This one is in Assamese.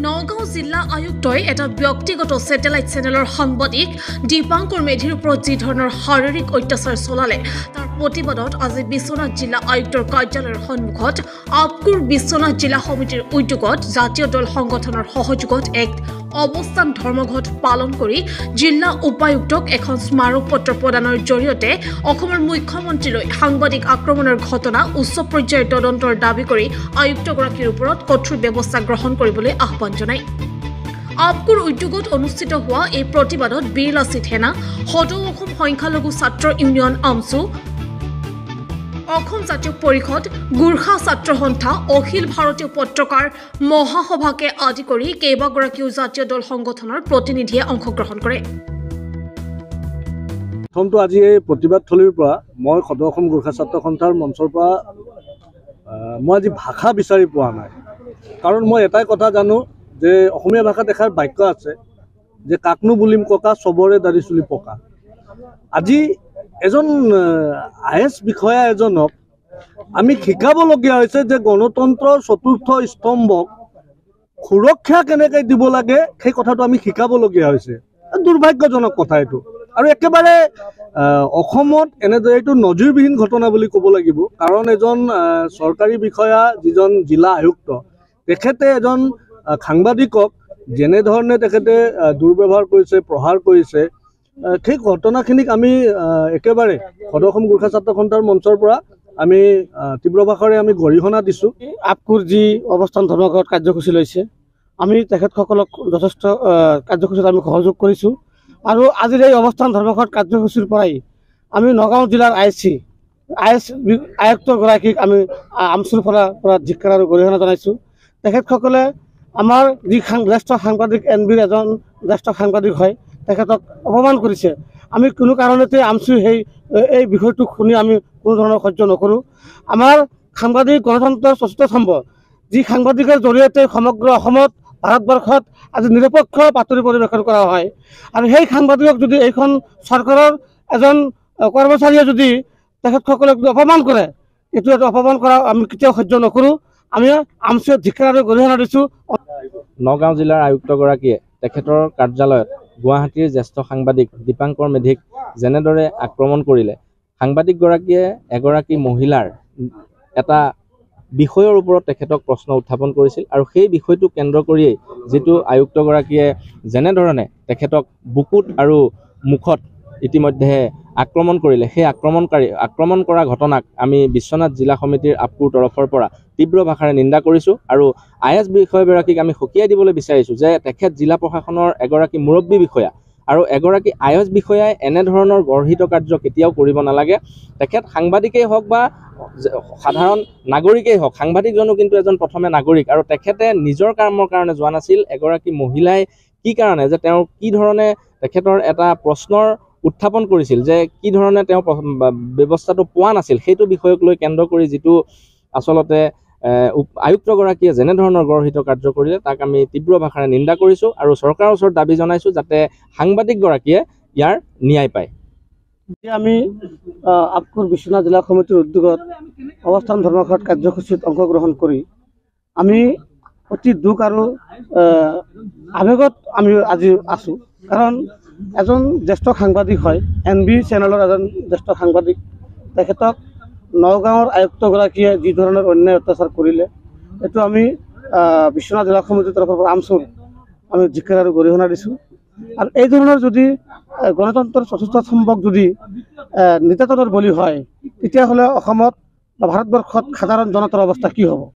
নগাঁও জিলা আয়ুক্তই এটা ব্যক্তিগত স্যাটেলাইট চ্যানেলৰ সাংবাদিক দীপাংকৰ মেধিৰ ওপৰত যি ধৰণৰ শাৰীৰিক অত্যাচাৰ চলালে তাৰ প্ৰতিবাদত আজি বিশ্বনাথ জিলা আয়ুক্তৰ কাৰ্যালয়ৰ সন্মুখত আপকুৰ বিশ্বনাথ জিলা সমিতিৰ উদ্যোগত জাতীয় দল সংগঠনৰ সহযোগত এক অৱস্থান ধৰ্মঘট পালন কৰি জিলা উপায়ুক্তক এখন স্মাৰক পত্ৰ প্ৰদানৰ জৰিয়তে অসমৰ মুখ্যমন্ত্ৰীলৈ সাংবাদিক আক্ৰমণৰ ঘটনা উচ্চ পৰ্যায়ৰ তদন্তৰ দাবী কৰি আয়ুক্তগৰাকীৰ ওপৰত কঠোৰ ব্যৱস্থা গ্ৰহণ কৰিবলৈ আহ্বান জনায়। আপকুৰ উদ্যোগত অনুষ্ঠিত হোৱা এই প্ৰতিবাদত বীৰ লাচিত সেনা, সদৌ অসম সংখ্যালঘু ছাত্ৰ ইউনিয়ন আমছু, অসম জাতীয় পৰিষদ, গোৰ্খা ছাত্ৰ সন্থা, অখিল ভাৰতীয় পত্ৰকাৰ মহাসভাকে আদি কৰি কেইবাগৰাকীও জাতীয় দল সংগঠনৰ প্ৰতিনিধিয়ে অংশগ্ৰহণ কৰে। প্ৰথমটো আজি এই প্ৰতিবাদথলীৰ পৰা মই সদৌ অসম গোৰ্খা ছাত্ৰ সন্থাৰ মঞ্চৰ পৰা মই আজি ভাষা বিচাৰি পোৱা নাই। কাৰণ মই এটাই কথা জানো যে অসমীয়া ভাষাত এষাৰ বাক্য আছে যে কাকনো বুলিম ককা চবৰে দাড়ি চুলি পকা। আজি এজন IAS বিষয়া এজনক আমি শিকাবলগীয়া হৈছে যে গণতন্ত্ৰৰ চতুৰ্থ স্তম্ভক সুৰক্ষা কেনেকৈ দিব লাগে সেই কথাটো আমি শিকাবলগীয়া হৈছে। দুৰ্ভাগ্যজনক কথা এইটো। আৰু একেবাৰে অসমত এনেদৰে এইটো নজিৰবিহীন ঘটনা বুলি ক'ব লাগিব। কাৰণ এজন চৰকাৰী বিষয়া যিজন জিলা আয়ুক্ত তেখেতে এজন সাংবাদিকক যেনেধৰণে তেখেতে দুৰ্ব্যৱহাৰ কৰিছে, প্ৰহাৰ কৰিছে, সেই ঘটনাখিনিক আমি একেবাৰে সদৌ অসম গোৰ্খা ছাত্ৰ সন্থাৰ মঞ্চৰ পৰা আমি তীব্ৰ ভাষাৰে আমি গৰিহণা দিছোঁ। আপকুৰ যি অৱস্থান ধৰ্মঘট কাৰ্যসূচী লৈছে, আমি তেখেতসকলক যথেষ্ট কাৰ্যসূচীত আমি সহযোগ কৰিছোঁ। আৰু আজিৰ এই অৱস্থান ধৰ্মঘট কাৰ্যসূচীৰ পৰাই আমি নগাঁও জিলাৰ IAS আয়ুক্তগৰাকীক আমি আমচুৰ পৰা ধিক্কাৰ আৰু গৰিহণা জনাইছোঁ। তেখেতসকলে আমাৰ যি জ্যেষ্ঠ সাংবাদিক NBৰ এজন জ্যেষ্ঠ সাংবাদিক হয়, তেখেতক অপমান কৰিছে। আমি কোনো কাৰণতে আমচুৰ এই বিষয়টো শুনি আমি কোনো ধৰণৰ সহ্য নকৰোঁ। আমাৰ সাংবাদিক গণতন্ত্ৰৰ চতুৰ্থ স্তম্ভ, যি সাংবাদিকৰ জৰিয়তে সমগ্ৰ অসমত ভাৰতবৰ্ষত আজি নিৰপেক্ষ বাতৰি পৰিৱেশন কৰা হয়, আৰু সেই সাংবাদিকক যদি এইখন চৰকাৰৰ এজন কৰ্মচাৰীয়ে যদি তেখেতসকলক অপমান কৰে, এইটো এটা অপমান কৰা আমি কেতিয়াও সহ্য নকৰোঁ। আমি আমচুৱে ধিক্কাৰ আৰু গৰিহণা দিছোঁ। নগাঁও জিলাৰ আয়ুক্তগৰাকীয়ে তেখেতৰ কাৰ্যালয়ত গুৱাহাটীৰ জ্যেষ্ঠ সাংবাদিক দীপাংকৰ মেধিক যেনেদৰে আক্ৰমণ কৰিলে, সাংবাদিকগৰাকীয়ে এগৰাকী মহিলাৰ এটা বিষয়ৰ ওপৰত তেখেতক প্ৰশ্ন উত্থাপন কৰিছিল, আৰু সেই বিষয়টো কেন্দ্ৰ কৰিয়েই যিটো আয়ুক্তগৰাকীয়ে যেনেধৰণে তেখেতক বুকুত আৰু মুখত ইতিমধ্যে আক্ৰমণ কৰিলে, সেই আক্ৰমণ কৰা ঘটনাক আমি বিশ্বনাথ জিলা সমিতিৰ আপকুৰ তৰফৰ পৰা তীব্ৰ ভাষাৰে নিন্দা কৰিছোঁ। আৰু IAS বিষয়াগৰাকীক আমি সকীয়াই দিবলৈ বিচাৰিছোঁ যে তেখেত জিলা প্ৰশাসনৰ এগৰাকী মুৰব্বী বিষয়া, আৰু এগৰাকী IAS বিষয়াই এনেধৰণৰ গৰ্হিত কাৰ্য কেতিয়াও কৰিব নালাগে। তেখেত সাংবাদিকেই হওক বা সাধাৰণ নাগৰিকেই হওক, সাংবাদিকজনো কিন্তু এজন প্ৰথমে নাগৰিক, আৰু তেখেতে নিজৰ কামৰ কাৰণে যোৱা নাছিল। এগৰাকী মহিলাই কি কাৰণে যে তেওঁ কি ধৰণে তেখেতৰ এটা প্ৰশ্নৰ উত্থাপন কৰিছিল, যে কি ধৰণে তেওঁ ব্যৱস্থাটো পোৱা নাছিল, সেইটো বিষয়ক লৈ কেন্দ্ৰ কৰি যিটো আচলতে আয়ুক্তগৰাকীয়ে যেনেধৰণৰ গৰ্হিত কাৰ্য কৰিলে তাক আমি তীব্ৰ ভাষাৰে নিন্দা কৰিছোঁ, আৰু চৰকাৰৰ ওচৰত দাবী জনাইছোঁ যাতে সাংবাদিকগৰাকীয়ে ইয়াৰ ন্যায় পায়। আমি আপকুৰ বিশ্বনাথ জিলা সমিতিৰ উদ্যোগত অৱস্থান ধৰ্মঘট কাৰ্যসূচীত অংশগ্ৰহণ কৰি আমি অতি দুখ আৰু আৱেগত আমি আজি আছোঁ। কাৰণ এজন জ্যেষ্ঠ সাংবাদিক হয়, NB চেনেলৰ এজন জ্যেষ্ঠ সাংবাদিক, তেখেতক নগাঁৱৰ আয়ুক্তগৰাকীয়ে যি ধৰণৰ অন্যায় অত্যাচাৰ কৰিলে, এইটো আমি বিশ্বনাথ জিলা সমিতিৰ তৰফৰ পৰা আমচুৰ আমি ধিক্কাৰ আৰু গৰিহণা দিছোঁ। আৰু এই ধৰণৰ যদি গণতন্ত্ৰৰ চতুৰ্থ স্তম্ভক যদি নিৰ্যাতনৰ বলি হয়, তেতিয়াহ'লে অসমত বা ভাৰতবৰ্ষত সাধাৰণ জনতাৰ অৱস্থা কি হ'ব?